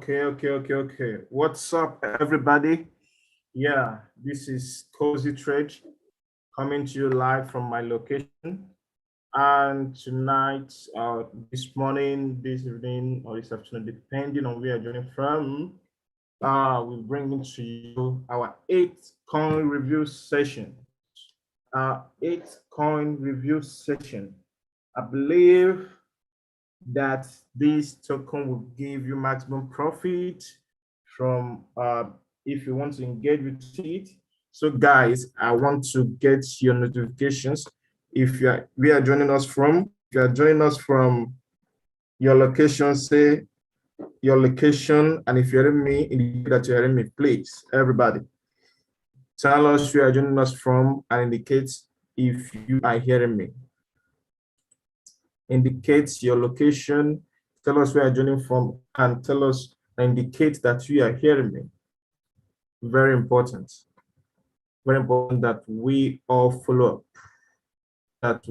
Okay. What's up, everybody? Yeah, this is Cozy Trade coming to you live from my location. And tonight, this morning, this evening, or this afternoon, depending on where you're joining from, we're bringing to you our 8th coin review session. Our 8th coin review session. I believe that this token will give you maximum profit from if you want to engage with it. So guys, I want to get your notifications. If you are joining us from, if you are joining us from your location, say your location, and if you're hearing me, indicate that you're hearing me, please, everybody. Tell us where you're joining us from and indicate if you are hearing me. Indicate your location, tell us where you're joining from, and tell us, indicate that you are hearing me. Very important. Very important that we all follow up.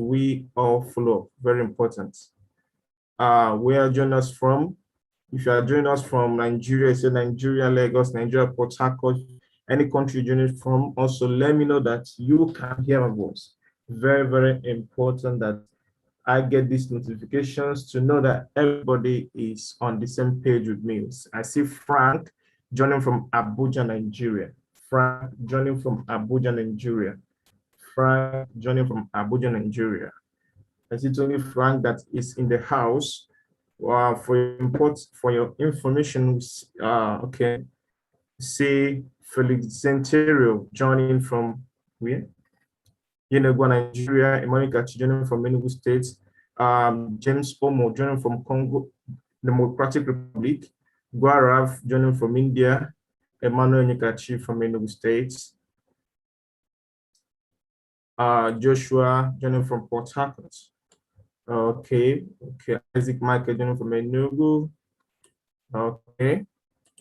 Very important. Where are joining us from? If you are joining us from Nigeria, say Nigeria, Lagos, Nigeria, Port Harcourt, any country you're joining from, also let me know that you can hear my voice. Very, very important that I get these notifications to know that everybody is on the same page with me. I see Frank joining from Abuja, Nigeria. Frank joining from Abuja, Nigeria. Frank joining from Abuja, Nigeria. I see Tony Frank that is in the house. For your information, okay. See Felix Zenterio joining from where? Yenegua, Nigeria. Monica joining from Enugu State. James Omo joining from Congo, Democratic Republic. Guarav joining from India. Emmanuel Nyikachi from Enugu State. Joshua joining from Port Harcourt. Okay. Isaac Michael joining from Enugu. Okay.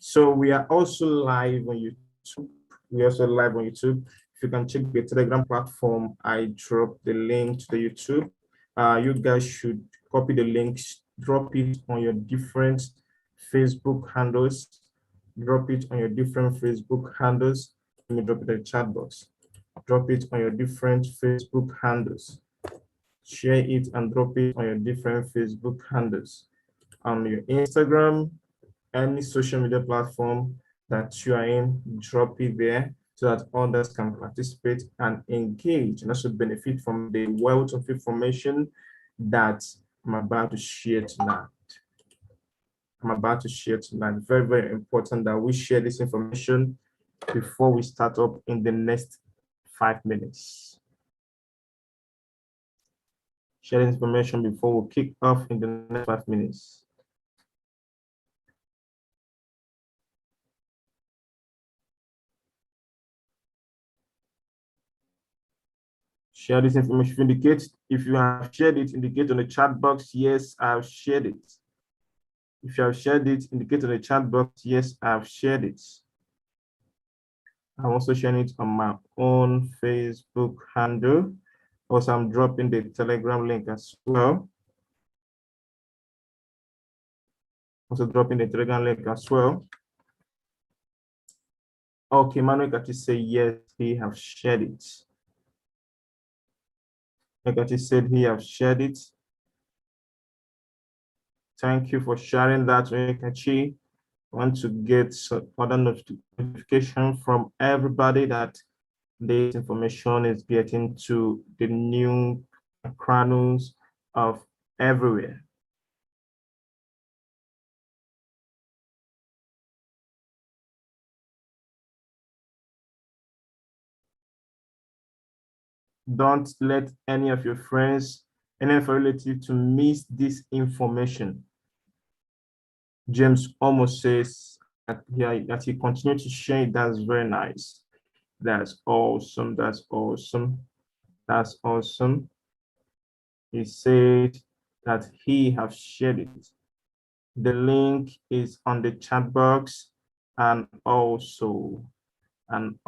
So we are also live on YouTube. If you can check the Telegram platform, I dropped the link to the YouTube. You guys should copy the links, drop it on your different Facebook handles. Let me drop it in the chat box. Drop it on your different Facebook handles. Share it and drop it on your different Facebook handles. On your Instagram, any social media platform that you are in, drop it there so that others can participate and engage and also benefit from the wealth of information that I'm about to share tonight. Very, very important that we share this information before we start up in the next 5 minutes. Share this information before we kick off in the next 5 minutes. Share this information. Indicate if you have shared it, indicate on the chat box, yes, I've shared it. If you have shared it, indicate on the chat box, yes, I've shared it. I'm also sharing it on my own Facebook handle. Also, I'm dropping the Telegram link as well. Okay, Manuel got to say yes, he have shared it. He said he have shared it. Thank you for sharing that, Onyekachi. I want to get other notification from everybody that this information is getting to the new channels of everywhere. Don't let any of your friends, any of your relatives to miss this information. James almost says that he continued to share it. That's very nice. That's awesome. He said that he have shared it. The link is on the chat box and also on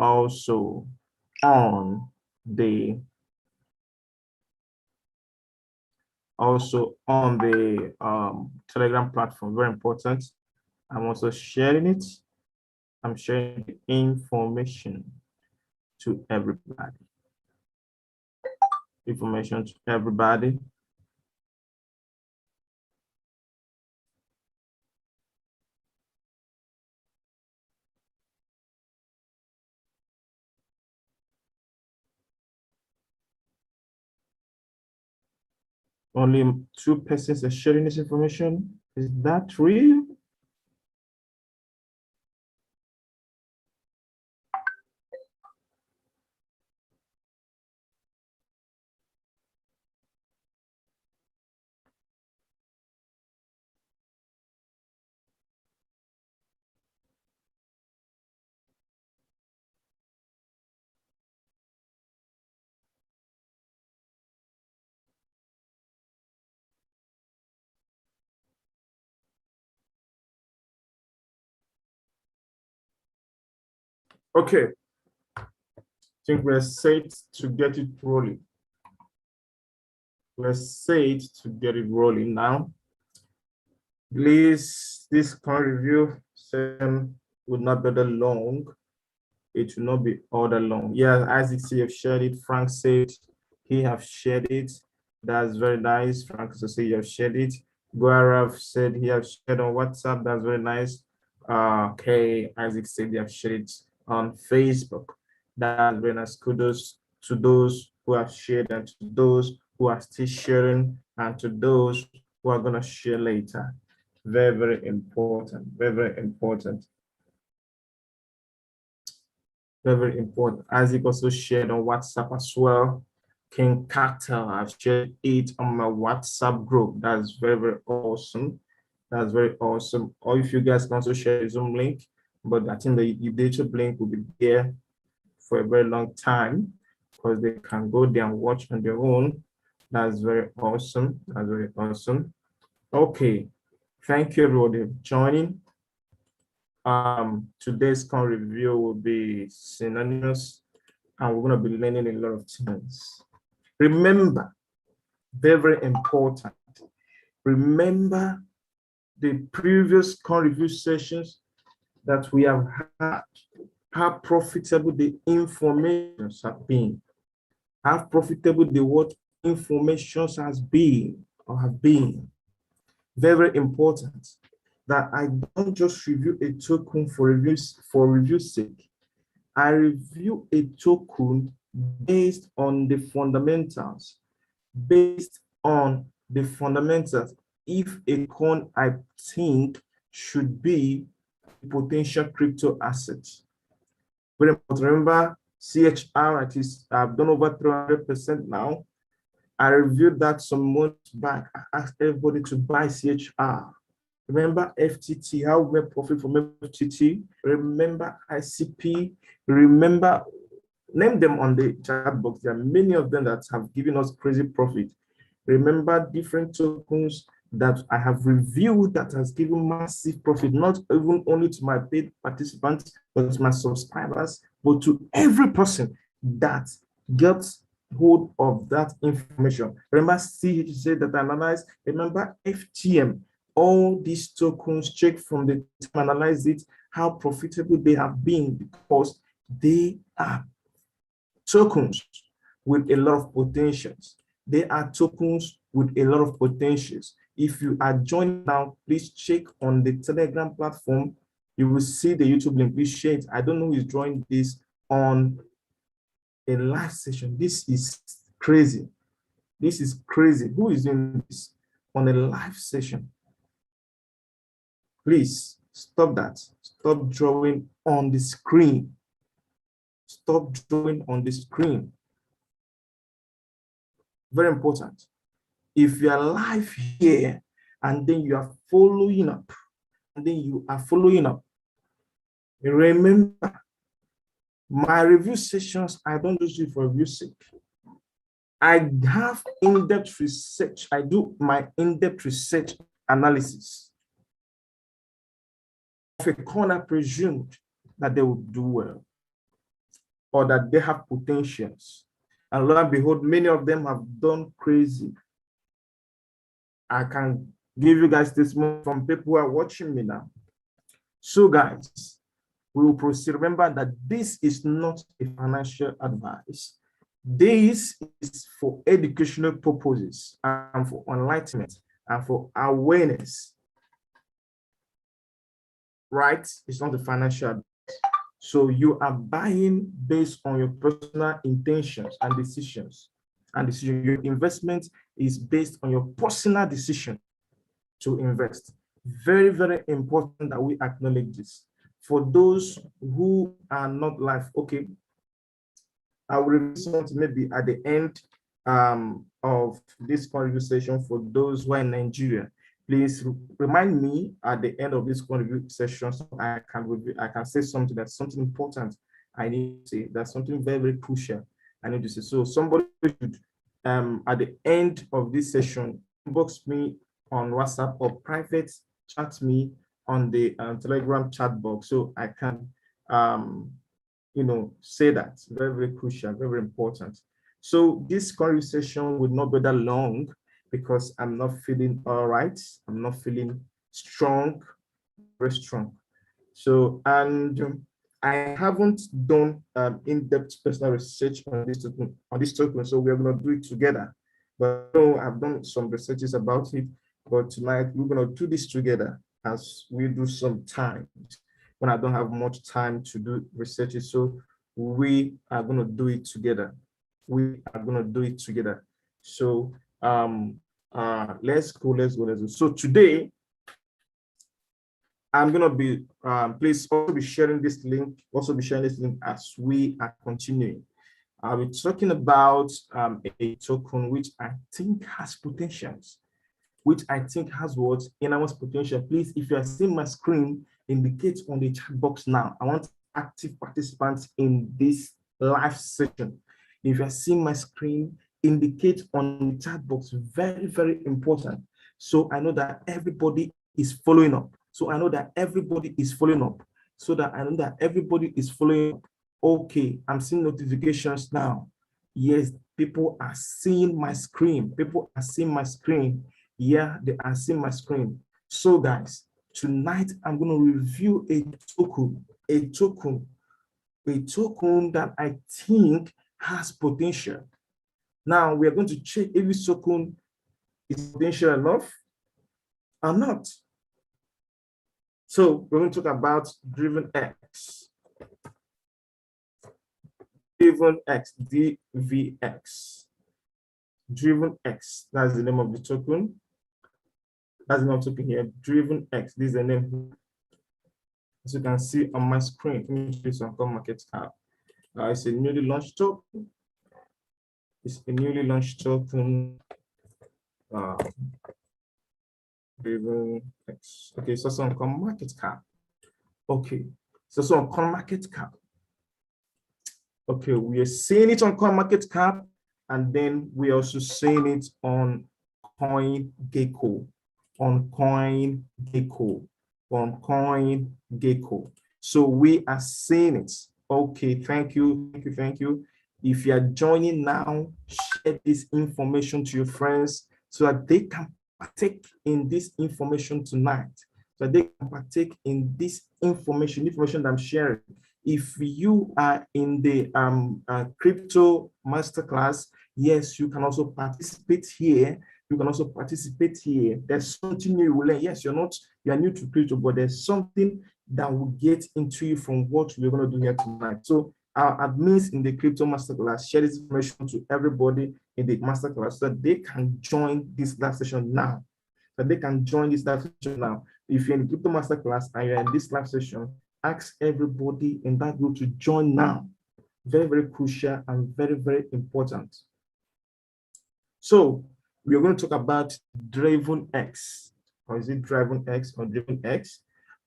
the Telegram platform. Very important. I'm also sharing it. I'm sharing the information to everybody. Information to everybody. Only 2 persons are sharing this information. Is that real? Okay, I think we're set to get it rolling. We're set to get it rolling now. Please, this current review session would not be that long. It will not be all that long. Yeah, Isaac C have shared it. Frank said he have shared it. That's very nice. Frank also said you have shared it. Guarav said he have shared on WhatsApp. That's very nice. Okay, Isaac said they have shared it on Facebook. That's very nice. Kudos to those who have shared and to those who are still sharing and to those who are gonna share later. Very, very important. Very, very important. Very, very important. Isaac also shared on WhatsApp as well. King Cartel, I've shared it on my WhatsApp group. That's very, very awesome. That's very awesome. Or if you guys can also share the Zoom link, but I think the YouTube link will be there for a very long time because they can go there and watch on their own. That's very awesome. That's very awesome. Okay. Thank you everybody for joining. Today's review will be synonymous and we're going to be learning a lot of things. Remember, very, very important. Remember the previous review sessions that we have had, how profitable the informations have been, how profitable the what informations has been or have been. Very, very important that I don't just review a token for review's sake. I review a token based on the fundamentals, if a coin I think should be a potential crypto asset. Very important. Remember CHR, at least I've done over 300% now. I reviewed that some months back. I asked everybody to buy CHR. Remember FTT, how we made profit from FTT. Remember ICP. Remember, name them on the chat box. There are many of them that have given us crazy profit. Remember different tokens that I have reviewed that has given massive profit, not even only to my paid participants, but to my subscribers, but to every person that gets hold of that information. Remember CHZ that I analyzed. Remember FTM. All these tokens, check from the time, analyze it, how profitable they have been because they are tokens with a lot of potentials. They are tokens with a lot of potentials. If you are joining now, please check on the Telegram platform. You will see the YouTube link. Please share it. I don't know who is joining this on a live session. This is crazy. This is crazy. Who is doing this on a live session? Please stop that. Stop drawing on the screen. Stop drawing on the screen. Very important. If you are live here and then you are following up, remember my review sessions, I don't just do it for review sake. I have in-depth research. I do my in-depth research analysis of a corner presumed that they will do well or that they have potentials. And lo and behold, many of them have done crazy. I can give you guys this from people who are watching me now. So guys, we will proceed. Remember that this is not a financial advice. This is for educational purposes and for enlightenment and for awareness, right? It's not a financial advice. So you are buying based on your personal intentions and decisions. And your investment is based on your personal decision to invest. Very, very important that we acknowledge this. For those who are not live, okay, I will reveal something maybe at the end of this conversation for those who are in Nigeria. Please remind me at the end of this conversation so I can say something that's something important I need to say. That's something very, very crucial I need to say. So somebody should at the end of this session inbox me on WhatsApp or private chat me on the Telegram chat box so I can say that. Very, very crucial, very, very important. So this conversation will not be that long because I'm not feeling all right. I'm not feeling strong, very strong. So, and I haven't done in-depth personal research on this token, so we're going to do it together. But I've done some researches about it, but tonight we're going to do this together as we do some time when I don't have much time to do researches. So we are going to do it together. We are going to do it together. So let's go. So today, I'm going to be, please also be sharing this link, as we are continuing. I'll be talking about a token which I think has potentials, which I think has what? Enormous potential. Please, if you are seeing my screen, indicate on the chat box now. I want active participants in this live session. If you are seeing my screen, indicate on the chat box. Very, very important. So I know that everybody is following up. So I know that everybody is following up. Okay, I'm seeing notifications now. Yes, people are seeing my screen. Yeah, they are seeing my screen. So guys, tonight I'm going to review a token that I think has potential. Now we are going to check if this token is potential enough or not. So we're going to talk about DRIVENx. DVX. DRIVENx, that's the name of the token. That's the name of the token here, DRIVENx. This is the name. As you can see on my screen, let me show you some coin market cap. It's a newly launched token. DRIVENx. Okay, so some coin market cap. Okay, so some coin market cap. Okay, we are seeing it on coin market cap, and then we are also seeing it on CoinGecko. So we are seeing it. Okay, thank you. If you are joining now, share this information to your friends so that they can partake in this information tonight. So they can partake in this information that I'm sharing. If you are in the crypto masterclass, yes, you can also participate here. There's something new you will learn. Yes, you are new to crypto, but there's something that will get into you from what we're going to do here tonight. So our admins in the crypto masterclass share this information to everybody in the masterclass so that they can join this live session now. If you're in the crypto masterclass and you're in this live session, ask everybody in that group to join now. Very, very crucial and very, very important. So we're going to talk about DRIVENx. Or is it DRIVENx or DRIVENx?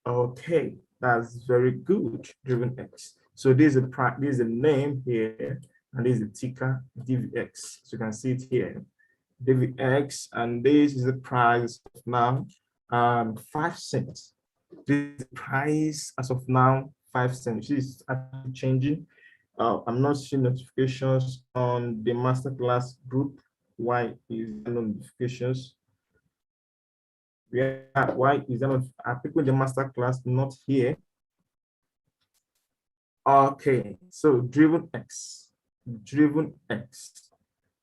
Okay, that's very good. DRIVENx. So this is a name here, and this is the ticker DVX. So you can see it here, DVX, and this is the price of now, 5 cents. This is the price as of now, 5 cents. This is actually changing. I'm not seeing notifications on the masterclass group. Why is there no notifications? Why is there not people in the master class not here? Okay, so DRIVENx.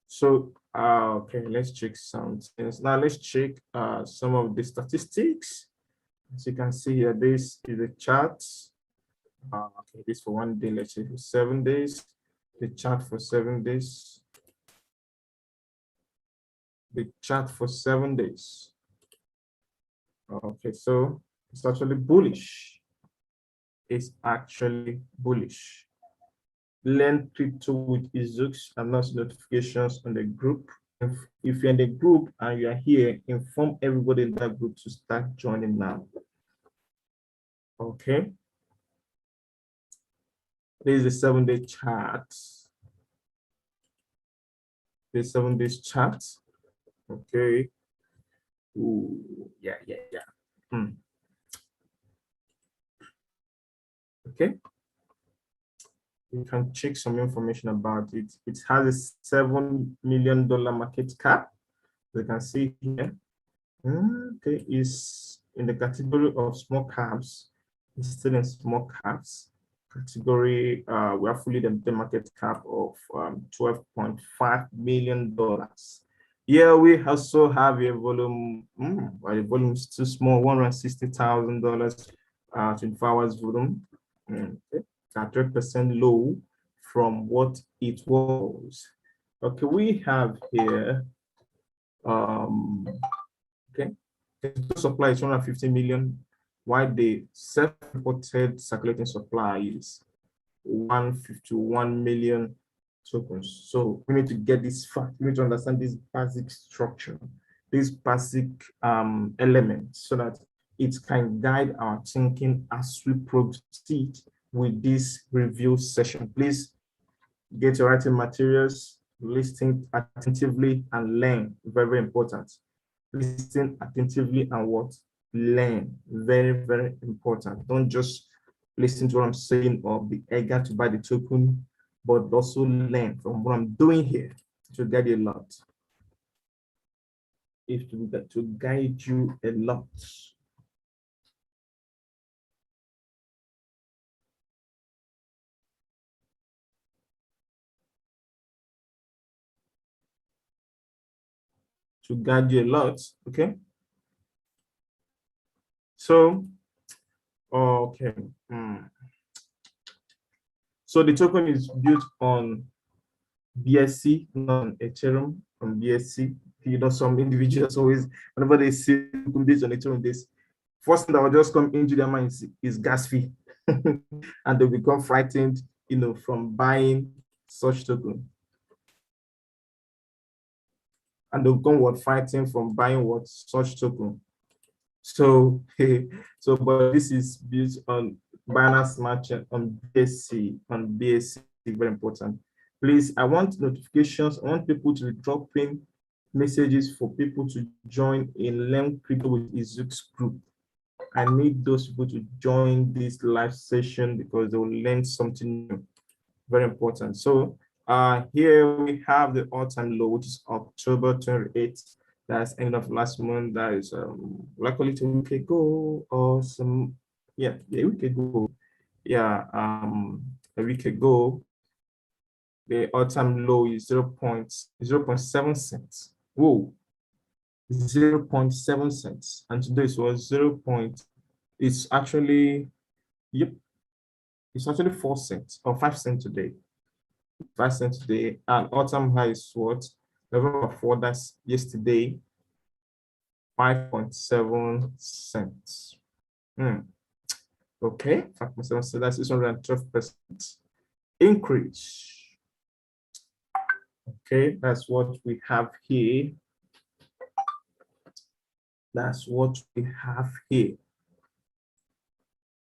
So okay, let's check some things. Now let's check some of the statistics. As you can see here, this is the chart. Okay, this for 1 day, let's say for 7 days. The chart for 7 days. The chart for 7 days. Okay, so it's actually bullish. It's actually bullish. Learn crypto with Izux, announce notifications on the group. If you're in the group and you are here, inform everybody in that group to start joining now. Okay. This is a 7-day chart. The 7-day chart. Okay. Ooh, yeah. Okay. You can check some information about it. It has a $7 million market cap. You can see here. Okay, is in the category of small caps. It's still in small caps category. We are fully the market cap of $12.5 million. Here we also have a volume. Well, the volume is too small, $160,000, 24 hours volume. Okay, 100% low from what it was. Okay, we have here. Okay, the supply is 250 million, while the self-reported circulating supply is 151 million tokens. So we need to get this fact. We need to understand this basic structure, this basic element, so that it can guide our thinking as we proceed with this review session. Please get your writing materials, listen attentively, and learn. Very important. Listen attentively and what? Learn. Very important. Don't just listen to what I'm saying or be eager to buy the token, but also learn from what I'm doing here to get a lot. If to guide you a lot. To guide you a lot, okay? So, okay. So the token is built on BSC, not on Ethereum, on BSC. You know, some individuals always, whenever they see based on Ethereum, this first thing that will just come into their mind is gas fee. And they become frightened, you know, from buying such token. And they'll become what fighting from buying what such token. So, but this is built on Binance Smart Chain on BSC, very important. Please, I want notifications. I want people to drop in messages for people to join in Learn Crypto with Izux group. I need those people to join this live session because they will learn something new. Very important. So here we have the all-time low, which is October 28th. That's end of last month. That is luckily a week ago or some, a week ago. Yeah, a week ago. The all-time low is 0.7 cents. Whoa, 0.7 cents. And today it was it's actually, it's actually 4 cents or 5 cents today. 5 cents today. And all-time high is what? November 4, that's yesterday, 5.7 cents. Okay, 5.7 cents, that's 612% increase. Okay, that's what we have here. That's what we have here.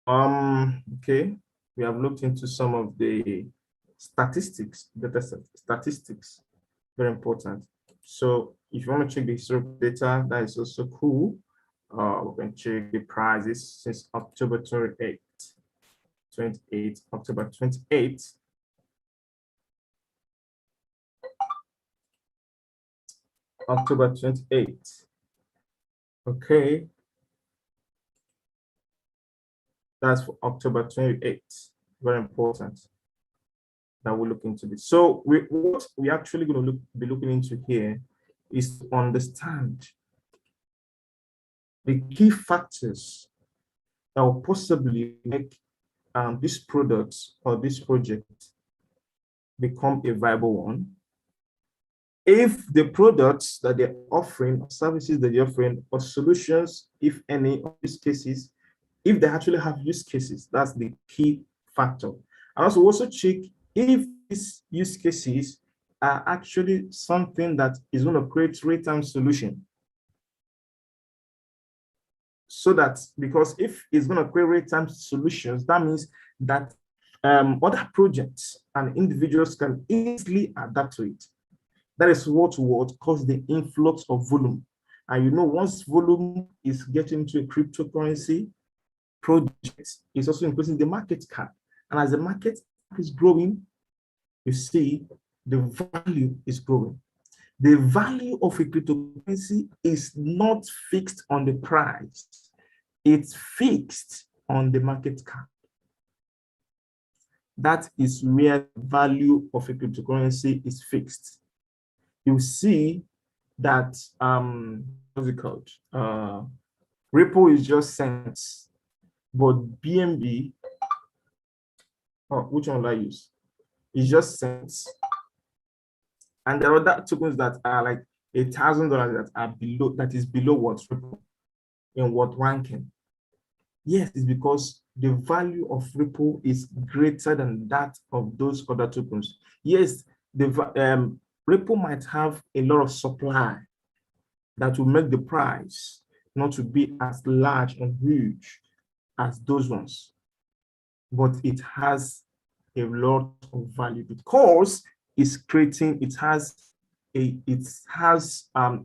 Okay, we have looked into some of the statistics, data statistics, very important. So if you want to check the historical data, that is also cool. We can check the prices since October 28th, October 28th. October 28th. Okay, that's for October 28th. Very important that we look into this. So what we actually going to be looking into here is to understand the key factors that will possibly make this product or this project become a viable one. If the products that they're offering, services that they're offering, or solutions, if any, of use cases, if they actually have use cases, that's the key factor. And also check if these use cases are actually something that is going to create real-time solution. So that, because if it's going to create real-time solutions, that means that other projects and individuals can easily adapt to it. That is what cause the influx of volume. And you know, once volume is getting to a cryptocurrency project, it's also increasing the market cap. And as the market is growing, you see the value is growing. The value of a cryptocurrency is not fixed on the price. It's fixed on the market cap. That is where the value of a cryptocurrency is fixed. You see that what's it called? Ripple is just cents, but BNB, which one will I use? It's just cents. And there are other tokens that are like $1,000 that are below, that is below what Ripple in what ranking. Yes, it's because the value of Ripple is greater than that of those other tokens. Yes, the Ripple might have a lot of supply that will make the price not to be as large and huge as those ones, but it has a lot of value because it's creating, it has a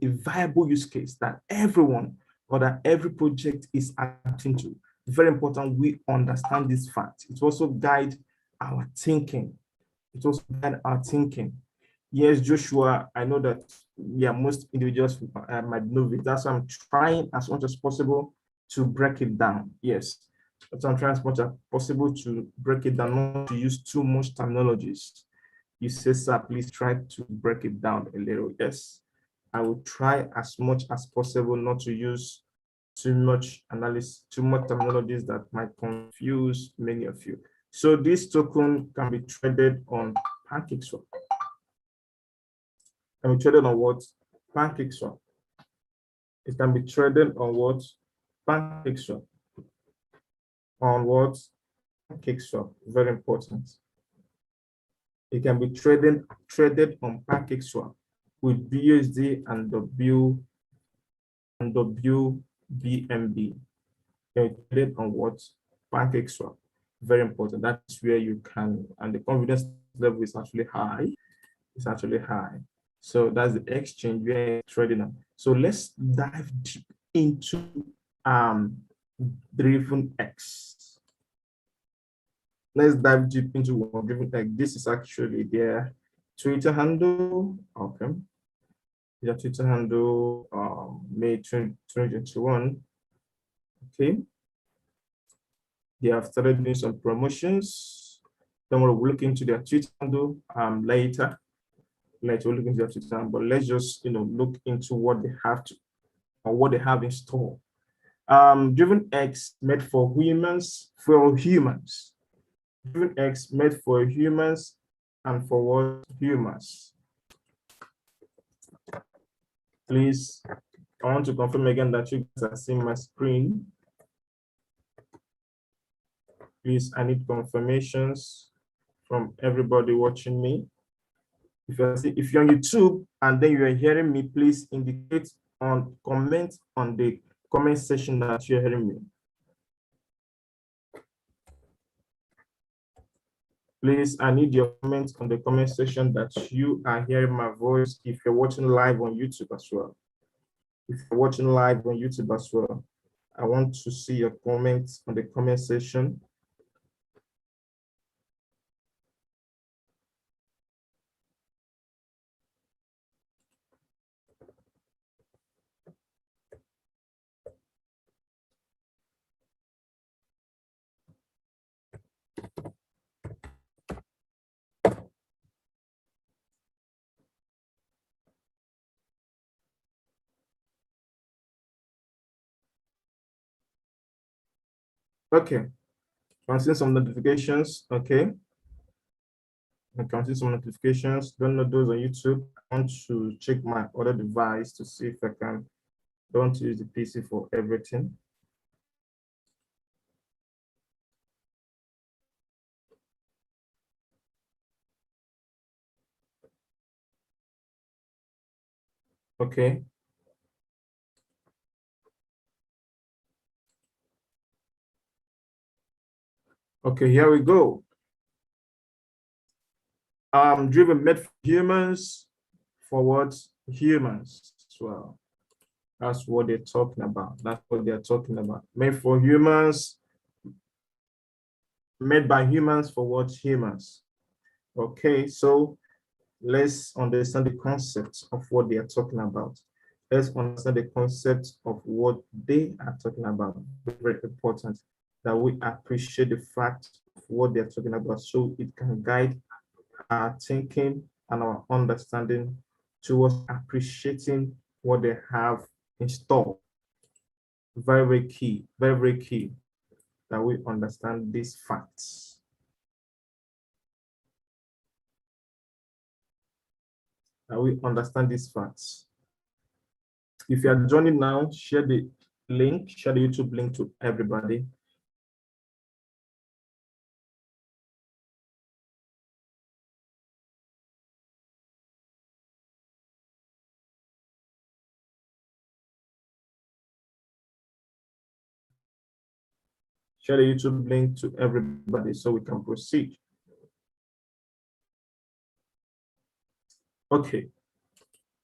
viable use case that everyone or that every project is adapting to. Very important we understand this fact. It also guide our thinking. It also guide our thinking. Yes, Joshua, I know that most individuals might know it. That's why I'm trying as much as possible to break it down. Yes, so I'm trying as much as possible to break it down, not to use too much terminologies. You say, sir, please try to break it down a little. Yes, I will try as much as possible not to use too much analysis, too much terminologies that might confuse many of you. So this token can be traded on PancakeSwap. Can be traded on what? PancakeSwap. It can be traded on what? PancakeSwap. On what? PancakeSwap. Very important. It can be traded on PancakeSwap with BUSD and WBNB. Traded on what? PancakeSwap. Very important. That's where you can, and the confidence level is actually high. It's actually high. So that's the exchange we're trading on. So let's dive deep into DRIVENx. Let's dive deep into what DRIVENx. This is actually their Twitter handle. Okay. Their Twitter handle, May 2021. Okay. They have started doing some promotions. Then we'll look into their Twitter handle later. Later we'll look into their Twitter handle, but let's just look into what they have to, or what they have in store. DRIVENx made for humans, DRIVENx made for humans and for what? Humans. Please, I want to confirm again that you guys are seeing my screen. Please, I need confirmations from everybody watching me. If you're on YouTube and then you're hearing me, please indicate on comment on the comment section that you're hearing me. Please, I need your comments on the comment section that you are hearing my voice if you're watching live on YouTube as well. If you're watching live on YouTube as well, I want to see your comments on the comment section. Okay, I'm seeing some notifications. Okay, I can see some notifications. Don't know those on YouTube. I want to check my other device to see if I can. Don't use the PC for everything. Okay. Okay, here we go. Driven made for humans for what? Humans as well. That's what they're talking about. That's what they're talking about. Made for humans, made by humans for what? Humans. Okay, so let's understand the concept of what they are talking about. Let's understand the concept of what they are talking about. Very important that we appreciate the fact of what they're talking about so it can guide our thinking and our understanding towards appreciating what they have in store. Very, very key, very, very key that we understand these facts. That we understand these facts. If you are joining now, share the link, share the YouTube link to everybody. Share the YouTube link to everybody so we can proceed. Okay.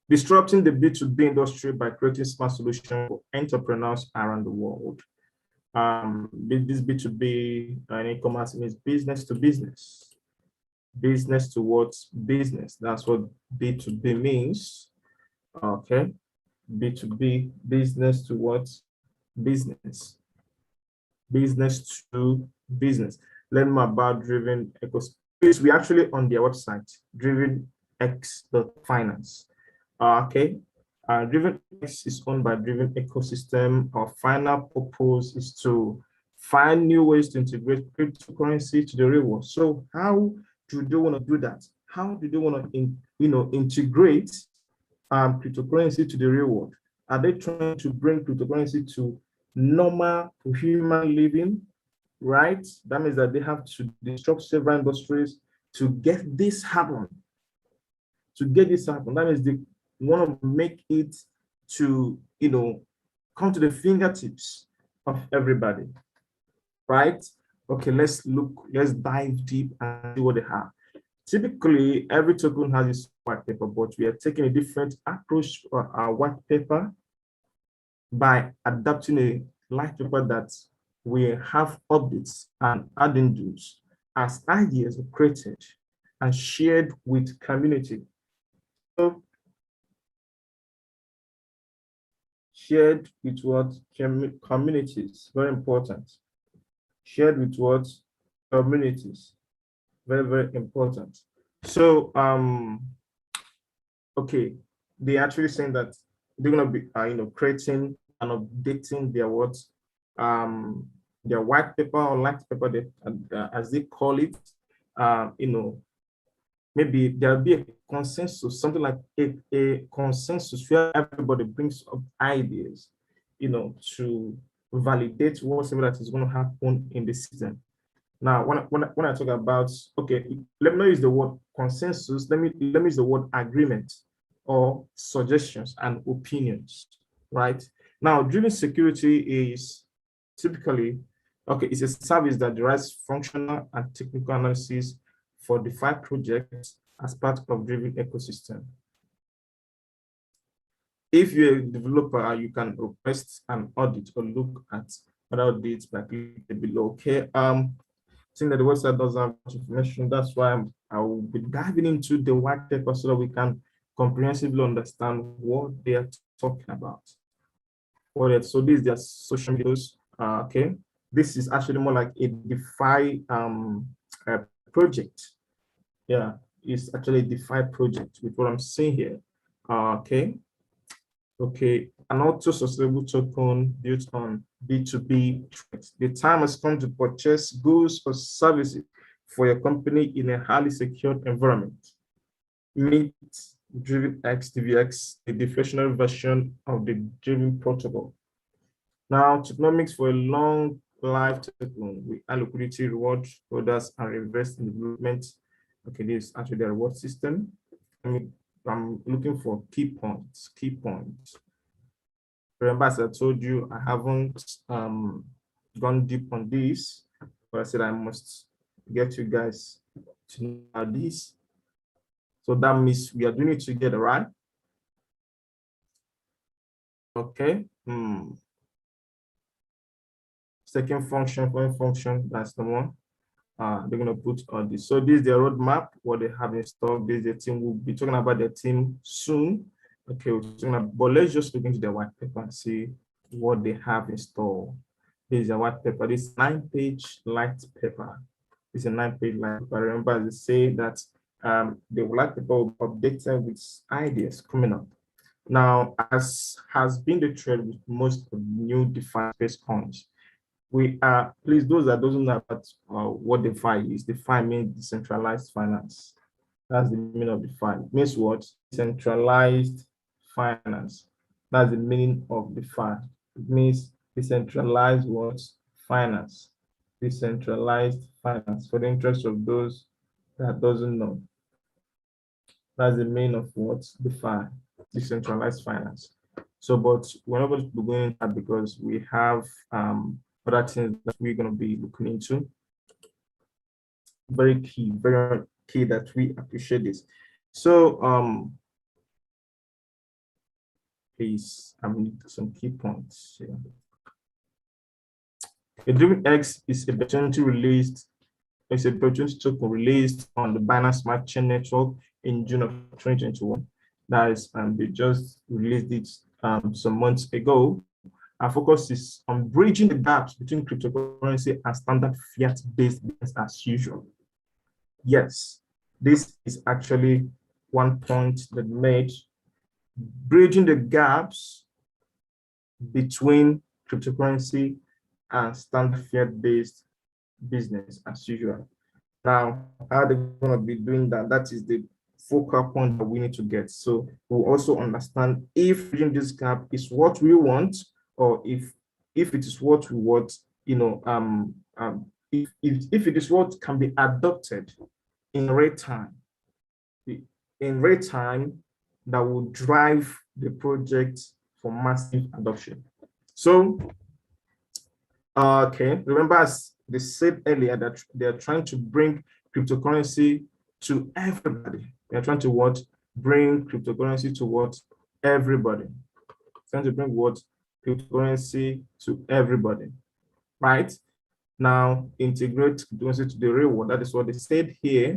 Disrupting the B2B industry by creating smart solutions for entrepreneurs around the world. This B2B and e-commerce means business to business. Business towards business. That's what B2B means. Okay. B2B, business towards business. Business to business. Learn more about DRIVENx. We actually on their website, DRIVENx.finance. Okay. DRIVENx is owned by Driven Ecosystem. Our final purpose is to find new ways to integrate cryptocurrency to the real world. So how do they want to do that? How do they want to integrate cryptocurrency to the real world? Are they trying to bring cryptocurrency to normal to human living, right? That means that they have to disrupt several industries to get this happen. To get this happen, that means they want to make it to, come to the fingertips of everybody, right? Okay, let's dive deep and see what they have. Typically, every token has its white paper, but we are taking a different approach for our white paper by adapting a light paper that we have updates and addendums as ideas are created and shared with community. So, shared with what? Communities, very important. Shared with what? Communities, very, very important. So, okay, they actually saying that they're gonna be, creating and updating their what, their white paper or light paper, as they call it. Maybe there'll be a consensus, something like a consensus where everybody brings up ideas, to validate whatever that is going to happen in the system. Now, when I talk about, okay, let me not use the word consensus, let me use the word agreement or suggestions and opinions, right? Now, driven security is typically, okay, it's a service that derives functional and technical analysis for defined projects as part of driven ecosystem. If you're a developer, you can request an audit or look at other audits by clicking below. Okay. Seeing that the website doesn't have much information, that's why I will be diving into the white paper so that we can comprehensively understand what they are talking about. So this is their social medias. Okay. This is actually more like a DeFi project. Yeah, it's actually a DeFi project with what I'm seeing here. Okay. Okay. an auto-sustainable token built on B2b trades. The time has come to purchase goods or services for your company in a highly secured environment. Meet DRIVENx DVX, a deflationary version of the DRIVEN protocol. Now, tokenomics for a long life token, we add liquidity, reward holders, and invest in development. Okay, this is actually the reward system. I'm looking for key points. Remember, as I told you, I haven't gone deep on this, but I said I must get you guys to know this. So that means we are doing it together, right? Okay. Second function, point function, that's the one. They're going to put on this. So this is their roadmap, what they have installed. This is the team. We'll be talking about the team soon. Okay, but let's just look into the white paper and see what they have installed. This is a white paper. This 9-page light paper. It's a 9-page light paper. Remember, they say that the white paper will be updated with ideas coming up. Now, as has been the trend with most of the new DeFi-based coins, we are, please, those that doesn't know about what DeFi is, DeFi means decentralized finance. That's the meaning of DeFi. It means what? Decentralized finance. That's the meaning of DeFi. It means decentralized what? Finance. Decentralized finance. For the interest of those that doesn't know. That's the meaning of what? DeFi. Decentralized finance. So, but we're not going to be going into that because we have other things that we're going to be looking into. Very key that we appreciate this. So, please, I need some key points here. The DRIVENx is a opportunity released. It's a opportunity token released on the Binance Smart Chain Network in June of 2021. That is, they just released it some months ago. Our focus is on bridging the gaps between cryptocurrency and standard fiat-based business as usual. Yes, this is actually one point that made bridging the gaps between cryptocurrency and standard fiat-based business as usual. Now, how they're going to be doing that? That is the focal point that we need to get. So we'll also understand if bridging this gap is what we want, or if it is what we want, you know, if it is what can be adopted in real time, that will drive the project for massive adoption. So, okay, remember as they said earlier that they're trying to bring cryptocurrency to everybody. They're trying to what? Bring cryptocurrency to what? Everybody. Trying to bring what? Cryptocurrency to everybody, right? Now, integrate cryptocurrency to the real world. That is what they said here,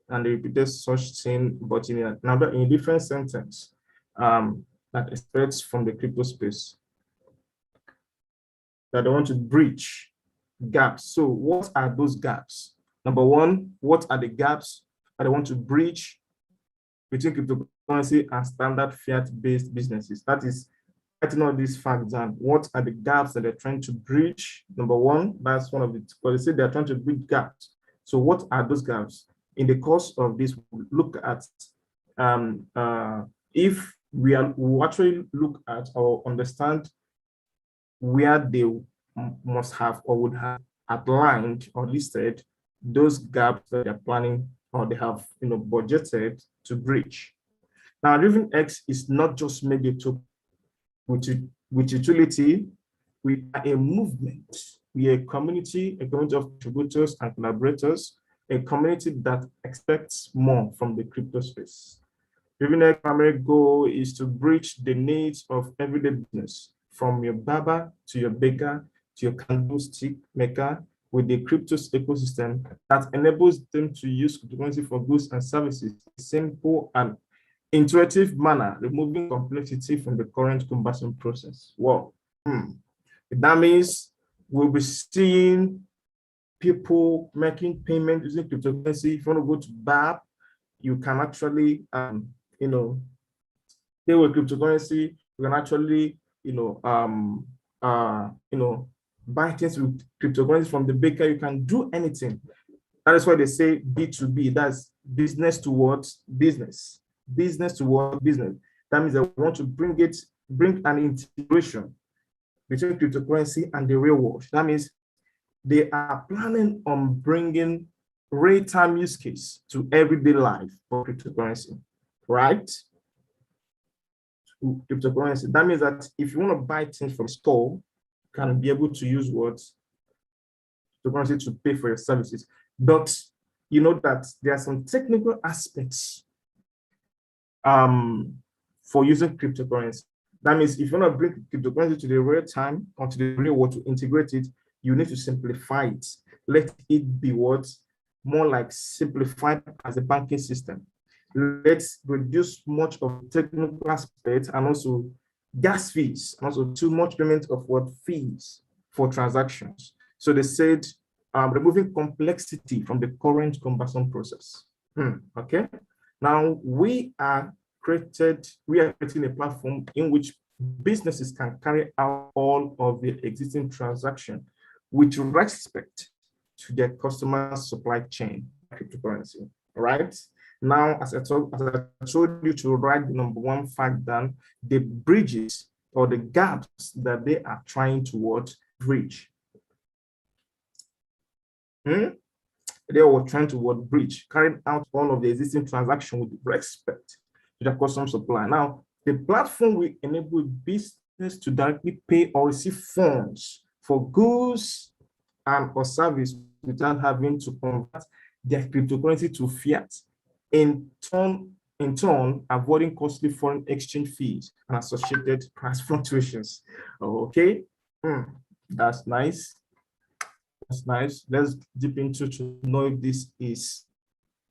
and they repeated such thing, but in a different sentence that expects from the crypto space. That they want to breach gaps. So what are those gaps? Number one, what are the gaps that they want to breach between cryptocurrency and standard fiat-based businesses? That is, writing all these facts down. What are the gaps that they're trying to breach? Number one, that's one of it. But they say they're trying to breach gaps. So what are those gaps? In the course of this, we'll look at if we'll actually look at or understand where they must have or would have outlined or listed those gaps that they're planning or they have budgeted to breach. Now, DRIVENx is not just made a token with utility. We are a movement. We are a community of contributors and collaborators, a community that expects more from the crypto space. DRIVENx's primary goal is to bridge the needs of everyday business, from your barber to your baker to your candlestick maker, with the crypto ecosystem that enables them to use cryptocurrency for goods and services in a simple and intuitive manner, removing complexity from the current conversion process. Wow. That means we'll be seeing people making payments using cryptocurrency. If you want to go to BAP, you can actually, pay with cryptocurrency. You can actually buy things with cryptocurrency from the baker. You can do anything. That is why they say B2B. That's business towards business. Business towards business. That means they want to bring an integration between cryptocurrency and the real world. That means they are planning on bringing real-time use case to everyday life for cryptocurrency, right? Cryptocurrency. That means that if you want to buy things from a store, you can be able to use what? Cryptocurrency to pay for your services. But you know that there are some technical aspects for using cryptocurrency. That means if you want to bring cryptocurrency to the real time or to the real world to integrate it, you need to simplify it. Let it be what? More like simplified as a banking system. Let's reduce much of technical aspects and also gas fees, and also too much payment of what fees for transactions. So they said removing complexity from the current cumbersome process. Okay. Now we are creating a platform in which businesses can carry out all of the existing transactions with respect to their customer supply chain cryptocurrency. Right. Now, as I told you to write the number one fact down, the bridges or the gaps that they are trying to bridge. They were trying to bridge, carrying out all of the existing transactions with respect to the customer supply. Now, the platform will enable business to directly pay or receive funds for goods and or service without having to convert their cryptocurrency to fiat. In turn, avoiding costly foreign exchange fees and associated price fluctuations. Okay, that's nice. That's nice. Let's dip into to know if this is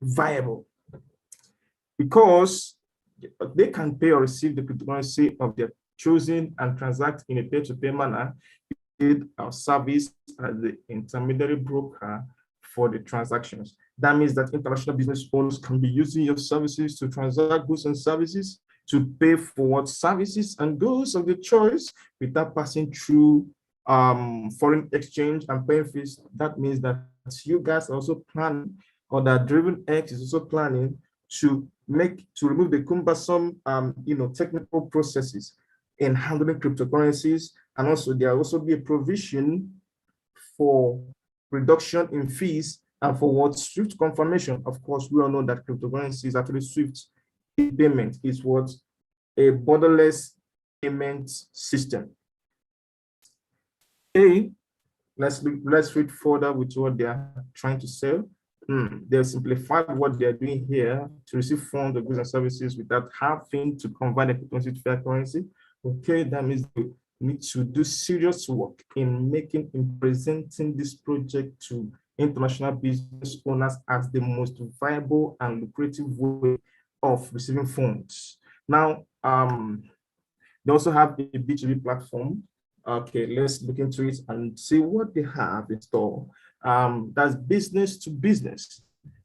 viable. Because they can pay or receive the cryptocurrency of their choosing and transact in a peer-to-peer manner, our service as the intermediary broker for the transactions. That means that international business owners can be using your services to transact goods and services, to pay for what services and goods of the choice without passing through foreign exchange and paying fees. That means that you guys are also planning, or that DRIVENx is also planning to remove the cumbersome technical processes in handling cryptocurrencies. And also there will also be a provision for reduction in fees and for what? Swift confirmation. Of course, we all know that cryptocurrency is actually Swift payment, is what? A borderless payment system. Okay, let's read further with what they are trying to sell. They simplified what they're doing here to receive funds of goods and services without having to convert the cryptocurrency to fiat currency. Okay, that means they need to do serious work in presenting this project to international business owners as the most viable and lucrative way of receiving funds. Now, they also have a B2b platform. Okay, let's look into it and see what they have in store. That's business to business.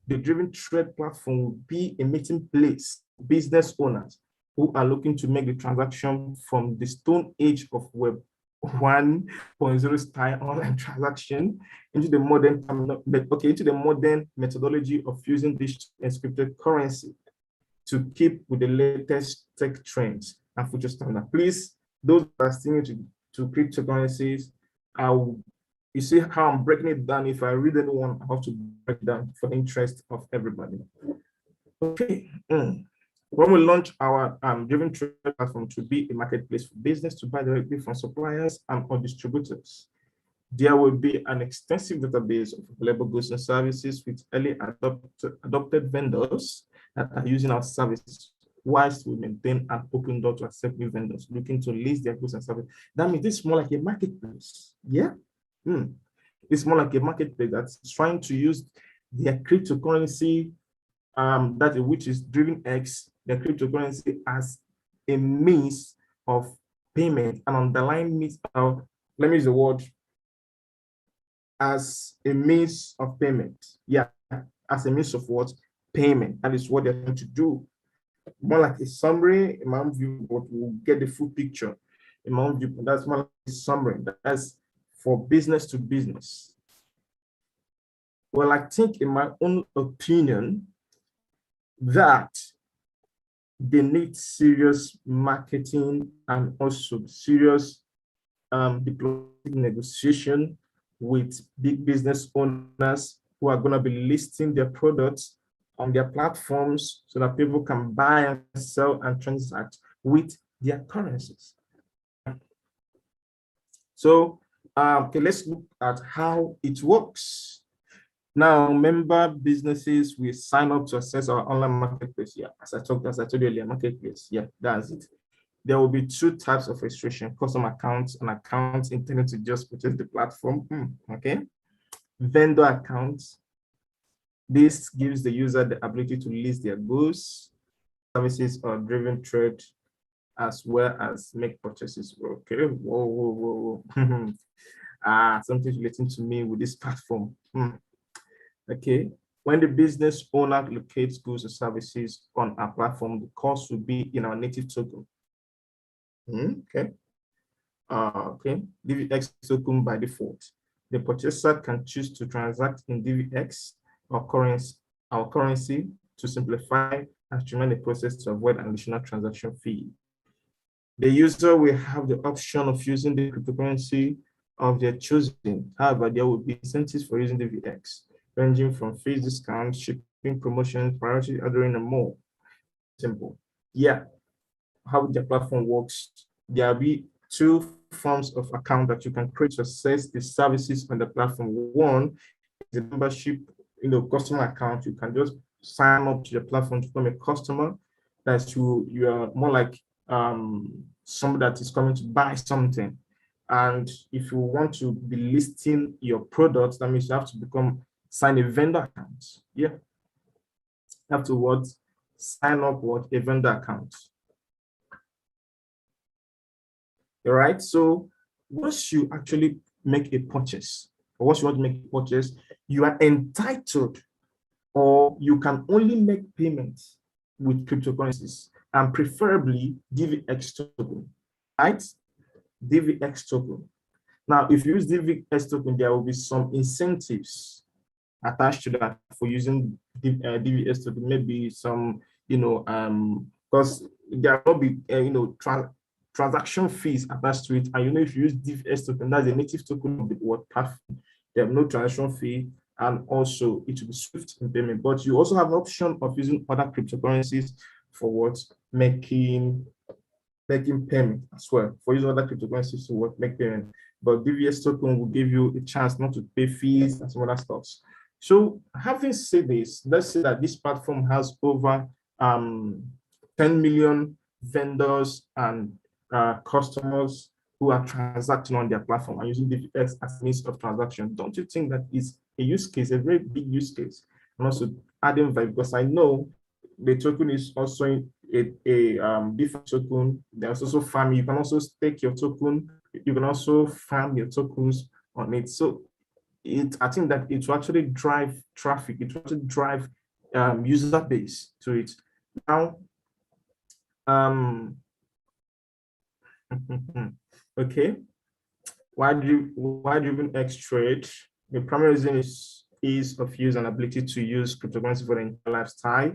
The DRIVENx platform will be a meeting place for business owners who are looking to make the transaction from the stone age of Web 1.0 style online transaction into the modern methodology of using this encrypted currency to keep with the latest tech trends and future standards. Please, those that are sticking to cryptocurrencies, you see how I'm breaking it down. If I read anyone, I have to break it down for the interest of everybody. Okay. When we launch our DRIVENx platform to be a marketplace for business to buy directly from suppliers and or distributors, there will be an extensive database of available goods and services with early adopted vendors that are using our services, whilst we maintain an open door to accept new vendors looking to list their goods and services. That means it's more like a marketplace. Yeah. It's more like a marketplace that's trying to use their cryptocurrency, which is DRIVENx, the cryptocurrency, as a means of payment, an underlying means of, let me use the word, as a means of payment. Yeah, as a means of what? Payment. That is what they're trying to do. More like a summary, in my view, but we'll get the full picture. in my own viewpoint. That's more like a summary. That's for business to business. Well, I think in my own opinion that they need serious marketing and also serious diplomatic negotiation with big business owners who are going to be listing their products on their platforms so that people can buy and sell and transact with their currencies. So, okay, let's look at how it works. Now, member businesses will sign up to access our online marketplace. Yeah, as I told you earlier, marketplace. Yeah, that's it. There will be two types of registration: custom accounts and accounts intended to just purchase the platform. Okay. Vendor accounts. This gives the user the ability to list their goods, services, or driven trade, as well as make purchases. Okay. Whoa. Something relating to me with this platform. Okay. When the business owner locates goods or services on our platform, the cost will be in our native token. Okay. Okay. DVX token by default. The purchaser can choose to transact in DVX or currency to simplify and streamline the process to avoid an additional transaction fee. The user will have the option of using the cryptocurrency of their choosing. However, there will be incentives for using DVX, ranging from fees, discounts, shipping, promotions, priority ordering, and more. Simple. Yeah. How the platform works, there will be two forms of account that you can create to access the services on the platform. One is a membership, customer account. You can just sign up to the platform to become a customer. That's you are more like somebody that is coming to buy something. And if you want to be listing your products, that means you have to sign a vendor account. Yeah. You have to sign up a vendor account. All right. So once you actually make a purchase, or once you want to make a purchase, you are entitled, or you can only make payments with cryptocurrencies, and preferably DVX token, right? DVX token. Now, if you use DVX token, there will be some incentives attached to that for using DVX token. Maybe some, because there will be, transaction fees attached to it. And if you use DVX token, that's a native token of the platform. There are no transaction fee, and also it will be swift in payment. But you also have an option of using other cryptocurrencies for making payment as well. For using other cryptocurrencies to make payment. But DVX token will give you a chance not to pay fees and some other stuff. So having said this, let's say that this platform has over 10 million vendors and customers who are transacting on their platform and using DVX as a means of transaction. Don't you think that is a use case, a very big use case? And also adding value, because I know the token is also a different token. There's also farming. You can also stake your token. You can also farm your tokens on it. So I think that it will actually drive traffic. It will actually drive user base to it. Now, okay. Why DRIVENx trade? The primary reason is ease of use and ability to use cryptocurrency for the entire lifestyle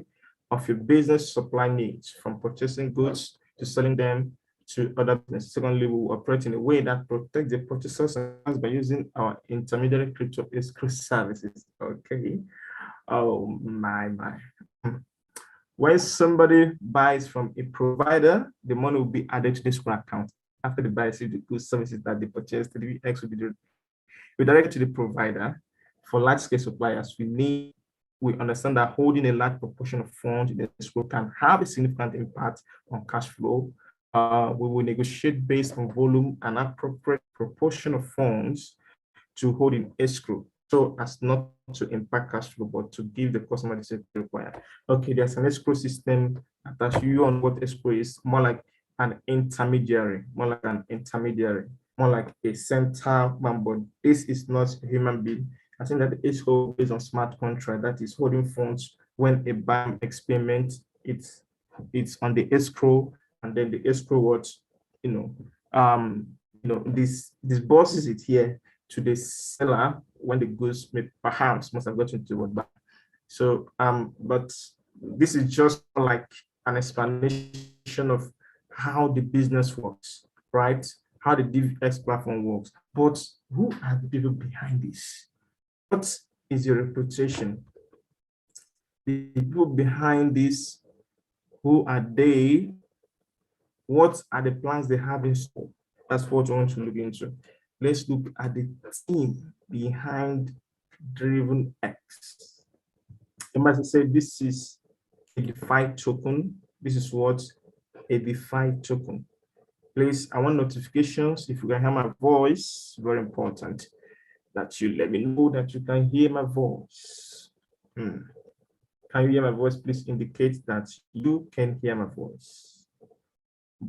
of your business supply needs, from purchasing goods to selling them to other businesses. Secondly, we will operate in a way that protects the purchasers by using our intermediary crypto escrow services. Okay. Oh my. When somebody buys from a provider, the money will be added to the escrow account. After the buyer receives the goods services that they purchased, the DVX will be redirected to the provider. For large-scale suppliers, we understand that holding a large proportion of funds in the escrow can have a significant impact on cash flow. We will negotiate based on volume and appropriate proportion of funds to hold in escrow, so as not to impact cash flow, but to give the customer the safety required. Okay, there's an escrow system attached to you on what escrow is, more like an intermediary, more like a center man, but this is not a human being. I think that the escrow is on smart contract that is holding funds when a buyer makes payment. It's on the escrow, and then the escrow this bosses it here to the seller when the goods may perhaps must have gotten to what back. So, but this is just like an explanation of how the business works, right? How the DVX platform works. But who are the people behind this? What is your reputation? The people behind this, who are they? What are the plans they have in store? That's what I want to look into. Let's look at the team behind DRIVENx. You might say this is a DeFi token. This is what a DeFi token. Please, I want notifications. If you can hear my voice, very important that you let me know that you can hear my voice. Can you hear my voice? Please indicate that you can hear my voice.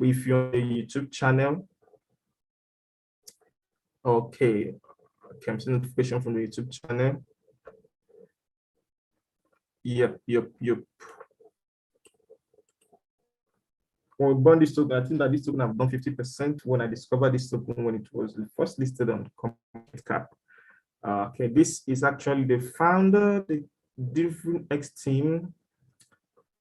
If you're on the YouTube channel, okay, I'm seeing notification from the YouTube channel. Yep. When we burn this token, I think that this token have done 50% when I discovered this token when it was first listed on CoinMarketCap. Okay, this is actually the founder, the DRIVENx team.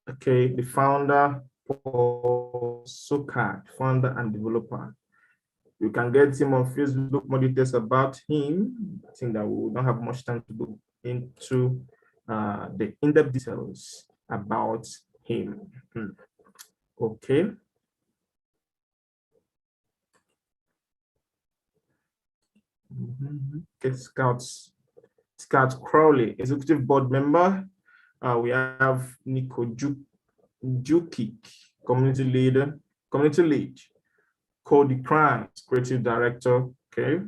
Okay, the founder for Socard, founder and developer. You can get him on Facebook, more details about him. I think that we don't have much time to go into the in-depth details about him. Okay. Okay, Scott Crowley, executive board member. We have Nico Jukic, community lead. Cody Crimes, creative director. Okay.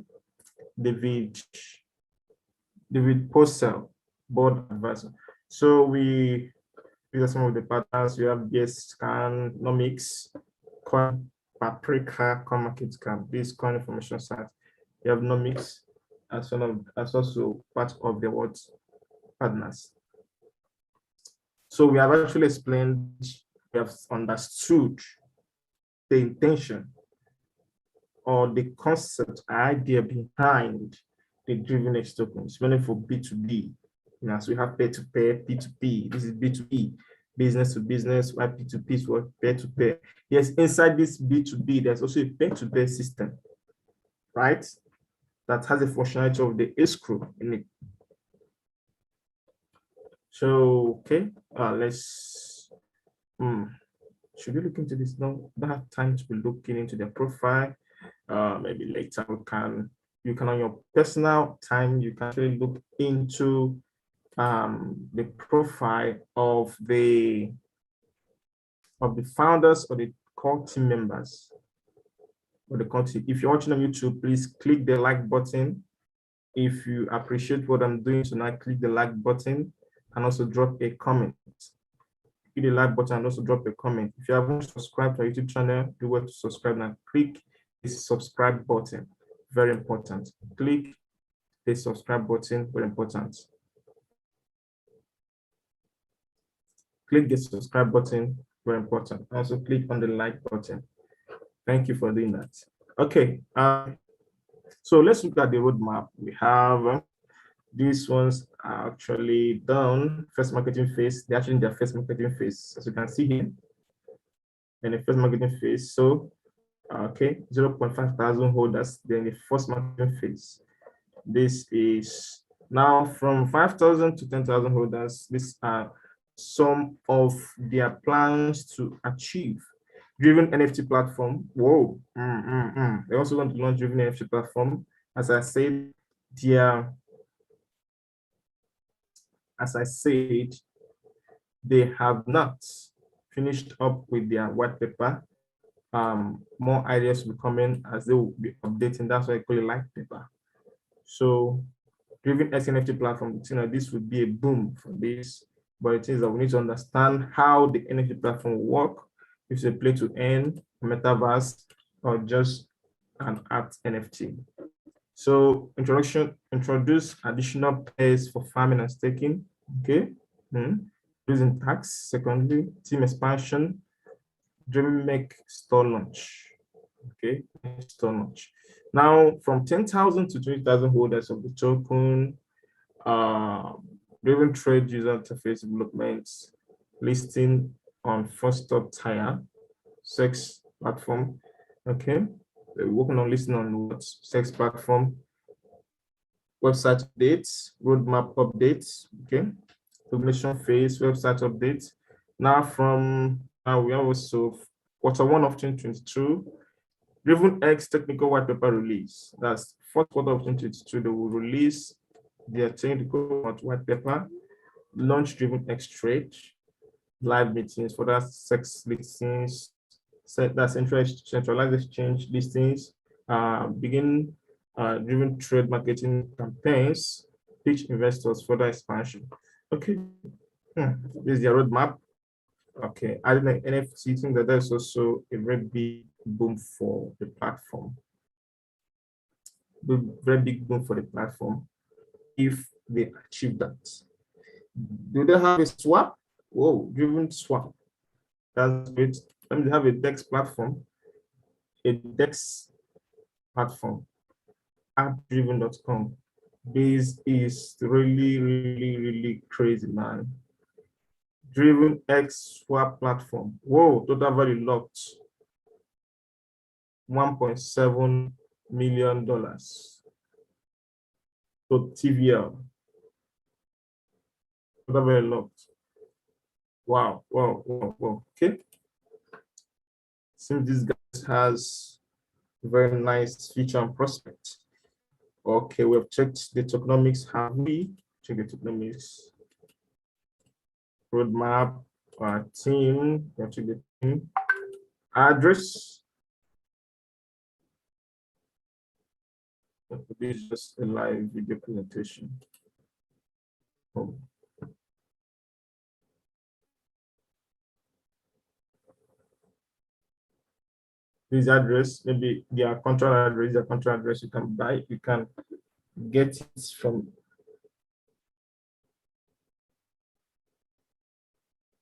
David Postel, board advisor. So these are some of the partners. You have Scan, Nomics, Coin, Paprika, CoinMarketCap, this coin information site. You have Nomics as also part of the what partners. So we have actually explained, we have understood the intention or the concept idea behind the DRIVENx tokens, mainly for B2B. So we have peer-to-peer, P2P. This is B2B, business to business, while P2P is what peer-to-peer. Yes, inside this B2B, there's also a peer-to-peer system, right? That has a functionality of the escrow in it. So, okay, let's, should we look into this now? I don't have time to be looking into their profile. Maybe later you can on your personal time, you can actually look into the profile of the founders or the core team members or the core team. If you're watching on YouTube, please click the like button. If you appreciate what I'm doing tonight, click the like button and also drop a comment. Click the like button and also drop a comment. If you haven't subscribed to our YouTube channel, do well to subscribe and click the subscribe button. Very important. Click the subscribe button. Very important. Click the subscribe button. Very important. Also click on the like button. Thank you for doing that. Okay. So let's look at the roadmap. We have these ones are actually done. First marketing phase. They're actually in their first marketing phase, as you can see here. In the first marketing phase. So okay, 0.5 thousand holders. Then the first marketing phase. This is now from 5,000 to 10,000 holders. These are some of their plans to achieve. Driven NFT platform. Whoa. They also want to launch Driven NFT platform. As I said, they have not finished up with their white paper. More ideas will be coming as they will be updating. That's why I call it light paper. So DRIVENx NFT platform, this would be a boom for this, but it is that we need to understand how the NFT platform will work. If it's a play to earn, metaverse, or just an art NFT. So introduce additional pairs for farming and staking. Okay. Using tax. Secondly, team expansion. DRIVENx store launch. Okay, thanks so much. Now, from 10,000 to 20,000 holders of the token, driven trade user interface developments, listing on first stop tire, sex platform. Okay, we're working on listing on what sex platform, website updates, roadmap updates. Okay, publication phase, website updates. Now, we have also Q1 of 2022. DRIVENx technical white paper release. That's fourth quarter of 2022. They will release their technical white paper, launch DRIVENx trade, live meetings for that sex listings, that's centralized exchange listings, begin driven trade marketing campaigns, pitch investors further expansion. Okay, this is the roadmap. Okay, I think NFT think that there's also a very big boom for the platform. Very big boom for the platform if they achieve that. Do they have a swap? Whoa, driven swap. That's great. Let me have a DEX platform, appdriven.com. This is really, really, really crazy, man. DRIVENx swap platform. Whoa, total value locked. $1.7 million. So TVL. Total value locked. Wow, wow, wow, wow. Okay. Since this guy has very nice future and prospect. Okay, we have checked the tokenomics. Have we checked the tokenomics? Roadmap, team, we have checked the team. Address. This is just a live video presentation. Oh. This address, maybe their contract address, you can buy, you can get it from,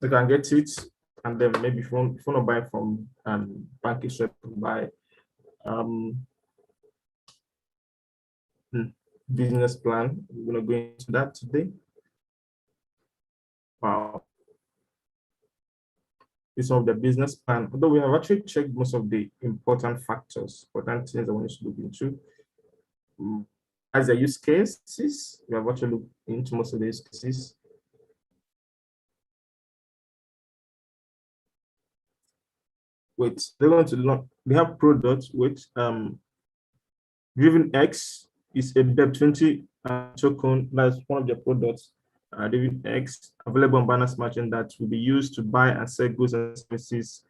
you can get it, and then maybe if you want to buy from banking shop, buy business plan. We're going to go into that today. Wow. This is of the business plan, although we have actually checked most of the important factors, important things I want you to look into. As the use cases, we have actually looked into most of the use cases. Wait, they're going to launch, they have products with DRIVENx is a BEP20 token. That's one of their products. DRIVENx available on Binance Merchant that will be used to buy and sell goods and services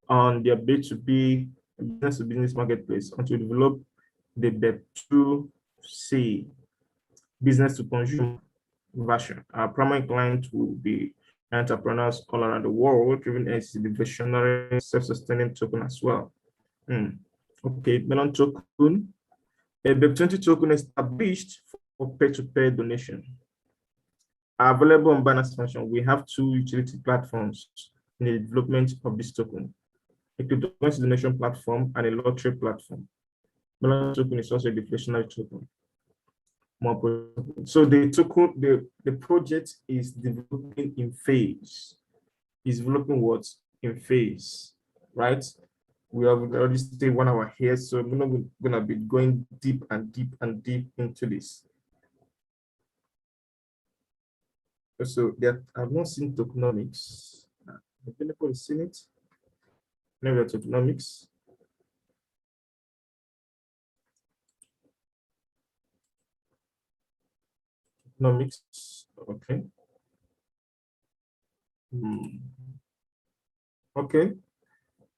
on their B2b business to business marketplace until develop the BEP2C business to consumer version. Our primary client will be entrepreneurs all around the world. DRIVENx is the visionary self-sustaining token as well. Okay, Melon token. A BEP20 token established for peer-to-peer donation. Available on Binance Merchant, we have two utility platforms in the development of this token: a cryptocurrency donation platform and a lottery platform. Melon token is also a deflationary token. So the token, the project is developing in phase. Is developing what? In phase, right? We have already stayed 1 hour here, so we're not going to be going deep and deep and deep into this. So that I've not seen tokenomics. Have anybody seen it? Never tokenomics. Tokenomics, okay. Okay.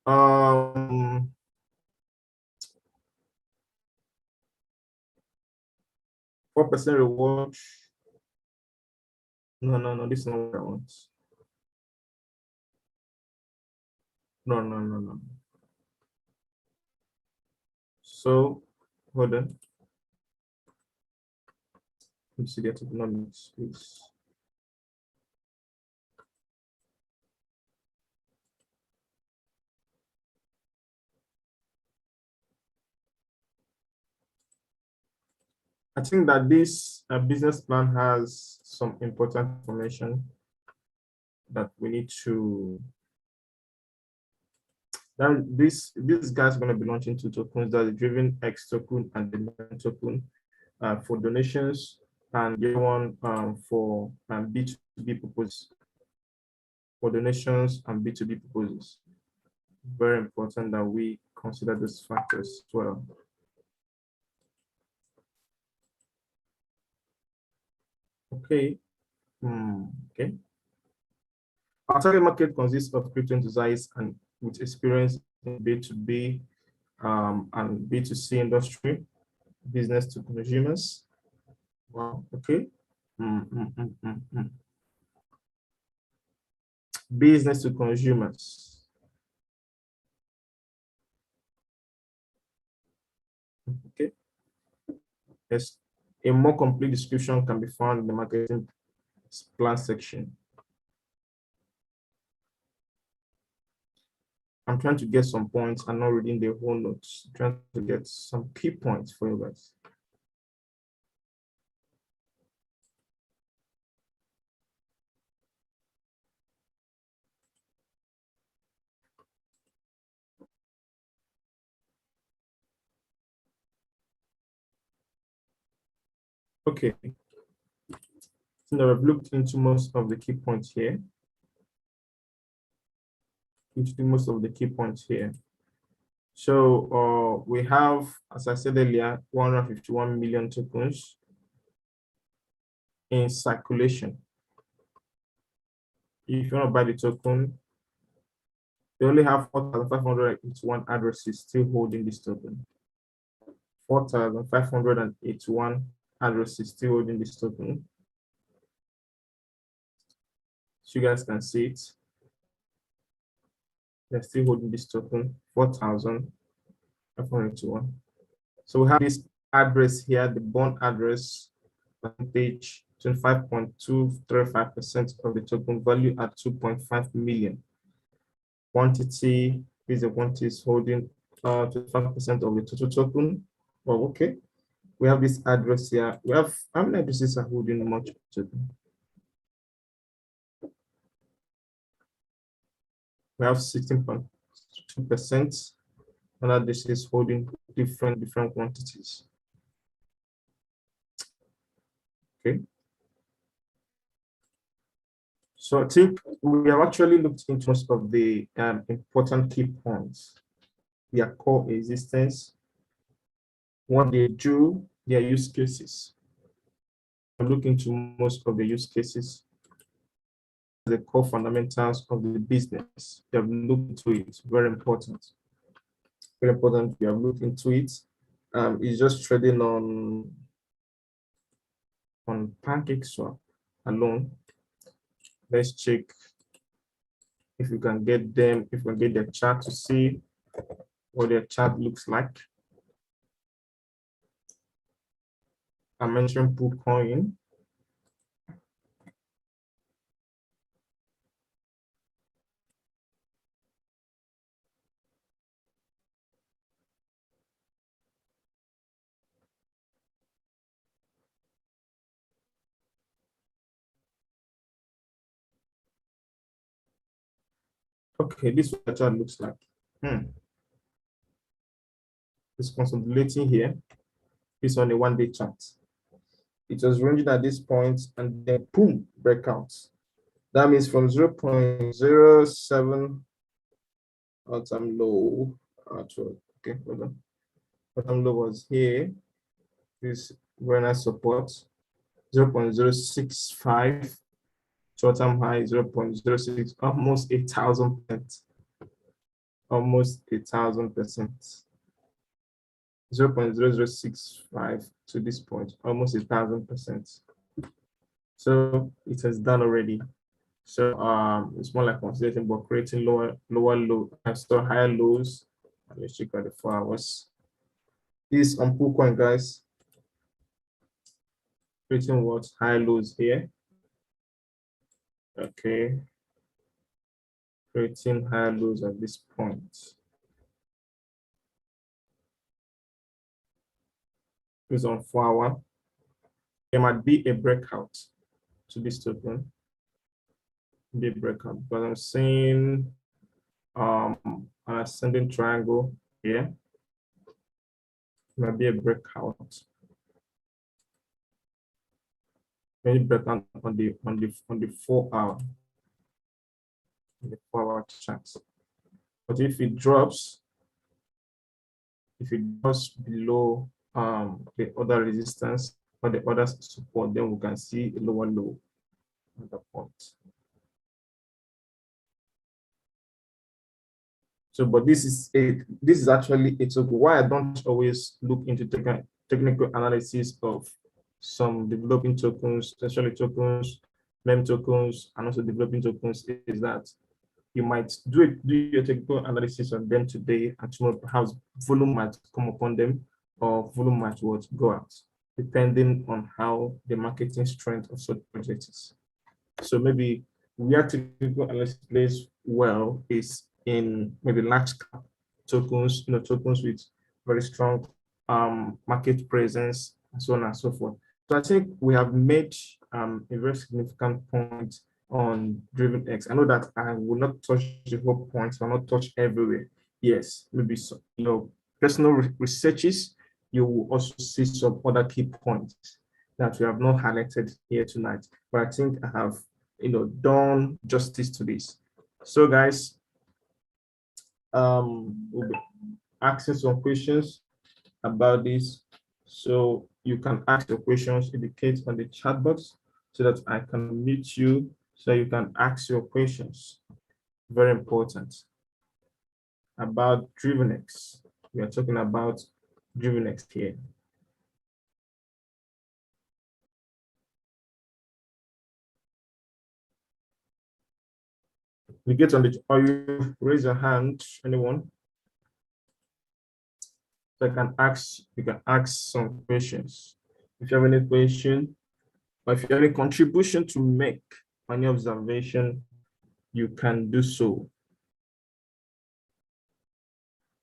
4% reward. No, this is not what I want. No. So, hold on. Let's see the tokenomics, please. think that this business plan has some important information that we need to. Then these guys are going to be launching two tokens, that the DRIVENx token and the MEN token for donations, and the one for B2b purposes, for donations and B2b purposes. Very important that we consider these factors as well. Okay. Okay. Our target market consists of crypto enthusiasts and with experience in B2B and B2C industry, business to consumers. Wow. Okay. Business to consumers. Okay. Yes. A more complete description can be found in the marketing plan section. I'm trying to get some points. I'm not reading the whole notes. I'm trying to get some key points for you guys. Okay. So I've looked into most of the key points here. So we have, as I said earlier, 151 million tokens in circulation. If you want to buy the token, they only have 4,581 addresses still holding this token. 4,581 addresses still holding this token. So you guys can see it. They're still holding this token, 4,581. So we have this address here, the bond address, percentage 25.235% of the token value at 2.5 million. Quantity is the quantity is holding 25% of the total token. Well, okay. We have this address here. We have how many addresses are holding much token? We have 16.2%. Another this is holding different quantities. Okay. So I think we have actually looked into most of the important key points. Their core existence, what they do, their use cases. I'm looking into most of the use cases, the core fundamentals of the business. We have looked into it. Very important. Very important. We have looked into it. It's just trading on PancakeSwap alone. Let's check if we can get them, if we can get their chart to see what their chart looks like. I mentioned PoolCoin. Okay, this is what the chart looks like. It's consolidating here. It's on a one-day chart. It was ranging at this point and then boom, breakouts. That means from 0.07 all-time low. Okay, hold on. All-time low was here. This very nice support. 0.065. Short-term high 0.06, almost 1,000%. Almost 1,000%. 0.0065 to this point, almost 1,000%. So it has done already. So it's more like consolidating, but creating lower low and still higher lows. Let's check out the 4 hours. This on PoolCoin, guys. Creating what? High lows here. Okay. Creating high lows at this point. It's on 4 hour. there might be a breakout to this token, be a breakout, but I'm seeing an ascending triangle here. Might be a breakout. Maybe breakout on the 4 hour, on the 4 hour chart. But if it drops below the other resistance or the other support, then we can see a lower low at the point. So, but this is actually a token. Why I don't always look into technical analysis of some developing tokens, especially tokens, meme tokens, and also developing tokens, is that you might do your technical analysis on them today, and tomorrow perhaps volume might come upon them, or volume might go out, depending on how the marketing strength of such projects is. So maybe where technical analysis plays well is in maybe large cap tokens, tokens with very strong market presence, and so on and so forth. So I think we have made a very significant point on DRIVENx. I know that I will not touch the whole point, so I'll not touch everywhere. Yes, maybe so, personal researches, you will also see some other key points that we have not highlighted here tonight. But I think I have done justice to this. So guys, we'll be asking some questions about this. So you can ask your questions, indicate on the chat box so that I can meet you so you can ask your questions. Very important. About DRIVENx. We are talking about DRIVENx here. We get on the, or you raise your hand, anyone? So you can ask some questions. If you have any question, or if you have any contribution to make, any observation, you can do so.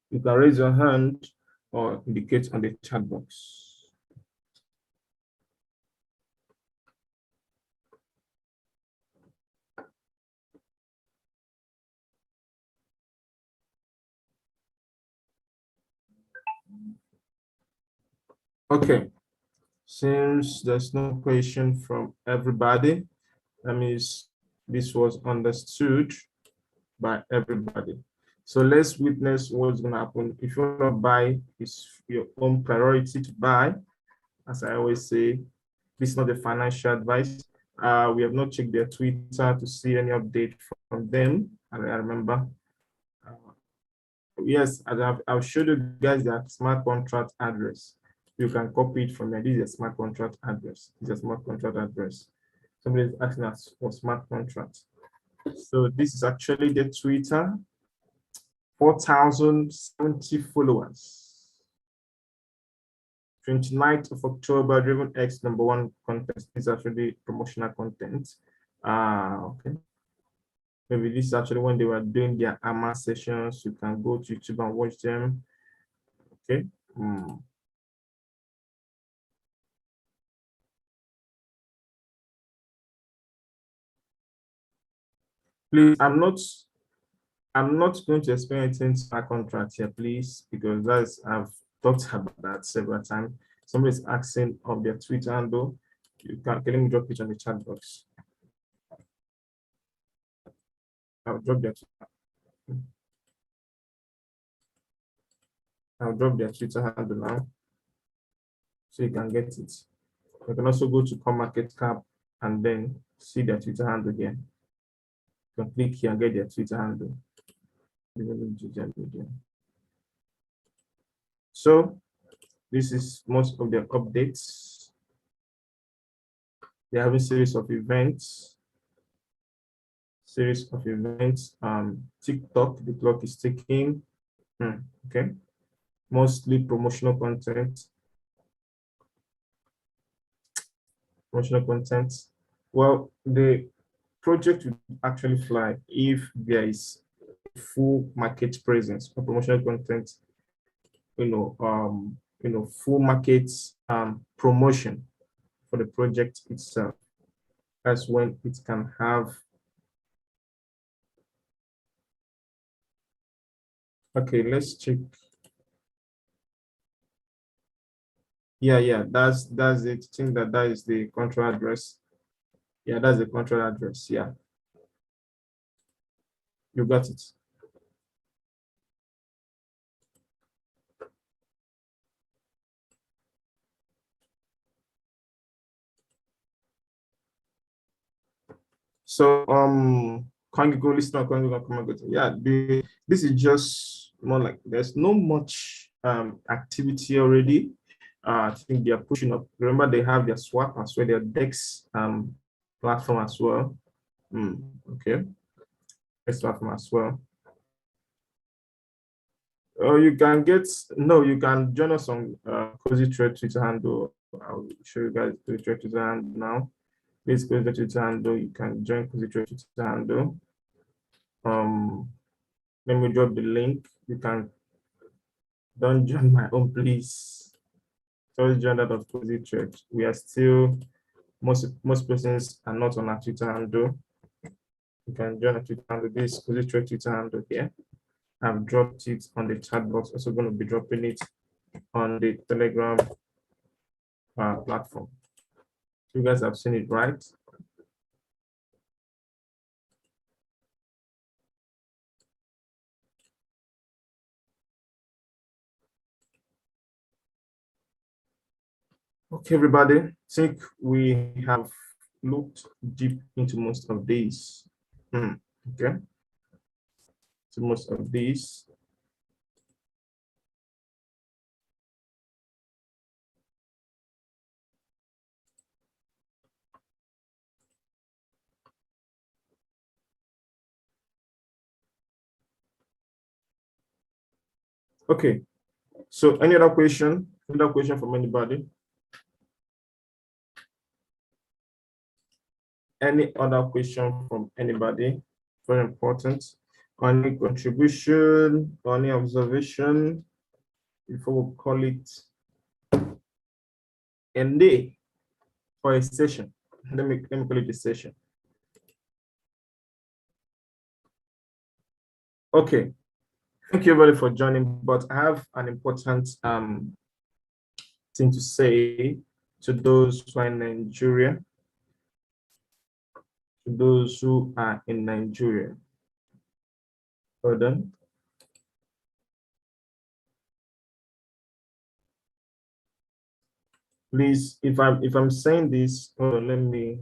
You can raise your hand or indicate on the chat box. Okay, since there's no question from everybody, that means this was understood by everybody. So let's witness what's going to happen. If you want to buy, it's your own priority to buy. As I always say, this is not a financial advice. We have not checked their Twitter to see any update from them. And I remember, yes, I've showed you guys their smart contract address. You can copy it from there. This is a smart contract address. This is a smart contract address. Somebody is asking us for smart contract. So this is actually the Twitter, 4,070 followers. 29th of October, DRIVENx #1 contest is actually promotional content. Okay. Maybe this is actually when they were doing their AMA sessions. You can go to YouTube and watch them. Okay. Please, I'm not going to explain anything smart contract here, please, because I've talked about that several times. Somebody's asking of their Twitter handle. You can let me drop it on the chat box. I'll drop their Twitter handle now, so you can get it. You can also go to CoinMarketCap and then see their Twitter handle again. You can click here and get their Twitter handle. So this is most of their updates. They have a series of events. TikTok, the clock is ticking. Okay. Mostly promotional content. Well, the project will actually fly if there is full market presence or promotional content, full market promotion for the project itself. That's when it can have. Okay, let's check. Yeah, that's it. I think that is the control address. Yeah, that's the control address. Yeah, you got it. So Congo listener, Congo, yeah, this is just more like there's no much activity already. I think they are pushing up. Remember, they have their swap as well, their DEX platform as well. Okay, DEX platform as well. Oh, you can you can join us on Cozy Trade Twitter handle. I'll show you guys the Twitter handle now. Please go to the Twitter handle. You can join Cozy Trade Twitter handle. Let me drop the link. You can don't join my own, please. Just join that of Cozy Trade. We are still most persons are not on our Twitter handle. You can join our Twitter handle. This Cozy Trade Twitter handle here. I've dropped it on the chat box. Also going to be dropping it on the Telegram platform. You guys have seen it, right? Okay, everybody. I think we have looked deep into most of these. Okay. So most of these. Okay. So any other question? Another question from anybody? Any other question from anybody? Very important. Any contribution or any observation before we call it a day for a session? Let me call it a session. Okay. Thank you everybody for joining, but I have an important thing to say to those who are in Nigeria, to those who are in Nigeria. Hold on. Please, if I'm saying this, hold on, let me